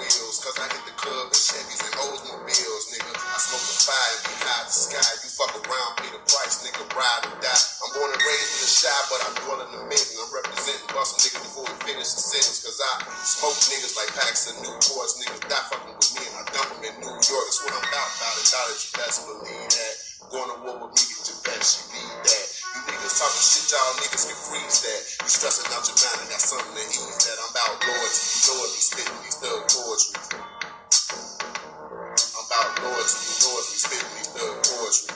wheels, cause I hit the club in Chevys and Oldsmobiles, nigga. I smoke the fire and be high to the sky. You fuck around, pay the price, nigga, ride or die. I'm born and raised in the shy, but I'm dwell in the mitten. I'm representing Boston niggas before we finish the sentence, cause I smoke niggas like packs of Newports. Niggas die fucking with me and I dump them in New York. That's what I'm about it. Knowledge, you best believe that. Going to war with me, get your best, you need that. You niggas talking shit, y'all niggas can freeze that. You stressing out your mind, I got something to ease that. I'm about loyalty, you know if you spitting these thug poetry. I'm about loyalty, you know if you spitting these thug poetry.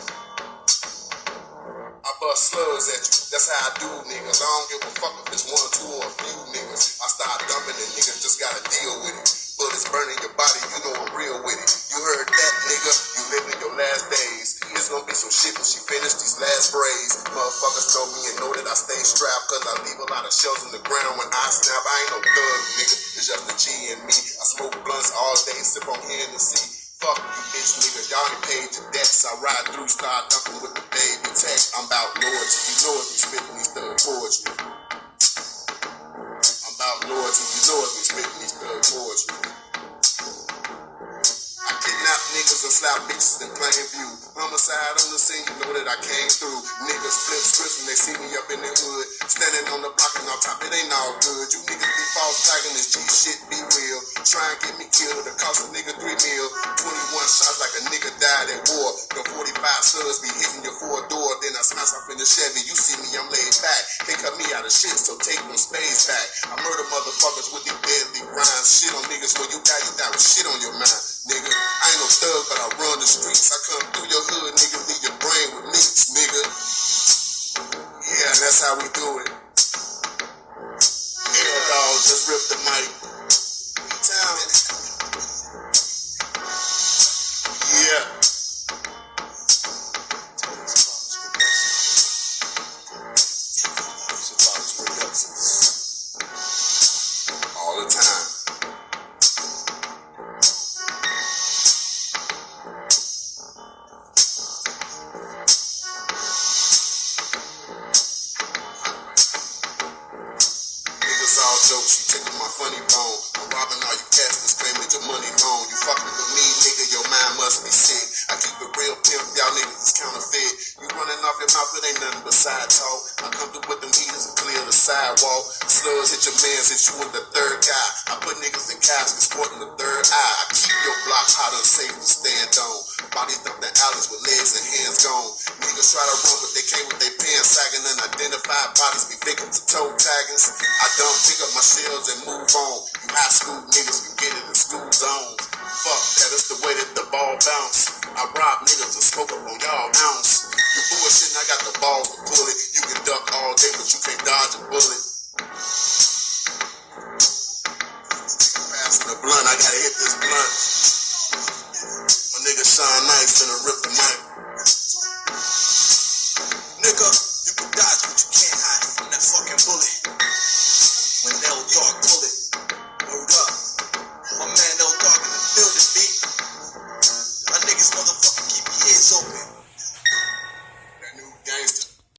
I bust slugs at you, that's how I do niggas. I don't give a fuck if it's one, two, or a few niggas. I start dumping and niggas just gotta deal with it. Bullets burning your body, you know I'm real with it. You heard that, nigga, you living your last days. It's gonna be some shit when she finish these last braids. Motherfuckers know me and know that I stay strapped, cause I leave a lot of shells in the ground when I snap. I ain't no thug, nigga, it's just the G and me. I smoke blunts all day, sip on Hennessy. Fuck you bitch niggas, y'all ain't paid your debts. I ride through, start dumping with the baby tech. I'm about loyalty, you know if you spitting these thug poetry. I'm about loyalty, you know if you spitting these thug poetry. I kidnap niggas and slap bitches in plain view. Homicide on the scene, you know that I came through. Niggas flip scripts when they see me up in the hood. Standing on the block and on top, it ain't all good. You niggas be false tagging this G shit, be real. Try and get me killed, it cost a nigga $3 million. 21 shots like a nigga died at war. The 45 slugs be hitting your four door. Then I smash off in the Chevy, you see me, I'm laid back. Can't cut me out of shit, so take them spades back. I murder motherfuckers with these deadly rhymes. Shit on niggas when you die with shit on your mind. Nigga, I ain't no thug, but I run the streets. I come through your hood, nigga, leave your brain with leaks, nigga. Yeah, that's how we do it. Hell, dog, just rip the mic. Town. Yeah. All the time. All jokes, you taking my funny bone. I'm robbing all you cats and screaming your money long. You fucking with me, nigga, your mind must be sick. I keep it real pimp, y'all niggas is counterfeit. You running off your mouth, it ain't nothing but side talk. I come through with them heaters and clear the sidewalk. Slugs hit your mans, hit you with the third guy. I put niggas in caskets, sporting the third eye. I keep your block hot and safe to stand on. Bodies dumped in alleys with legs and hands gone. Niggas try to run, but they can't with their pants sagging. Unidentified bodies be victims to toe taggings. I don't pick up my shells and move on. You high school niggas can get it in school zones. Fuck that, that's the way that the ball bounce. I rob niggas and smoke up on y'all ounce. You bullshitting, I got the balls to pull it. You can duck all day, but you can't dodge a bullet. Passing the blunt, I gotta hit this blunt. My nigga Sean Nice finna rip the mic.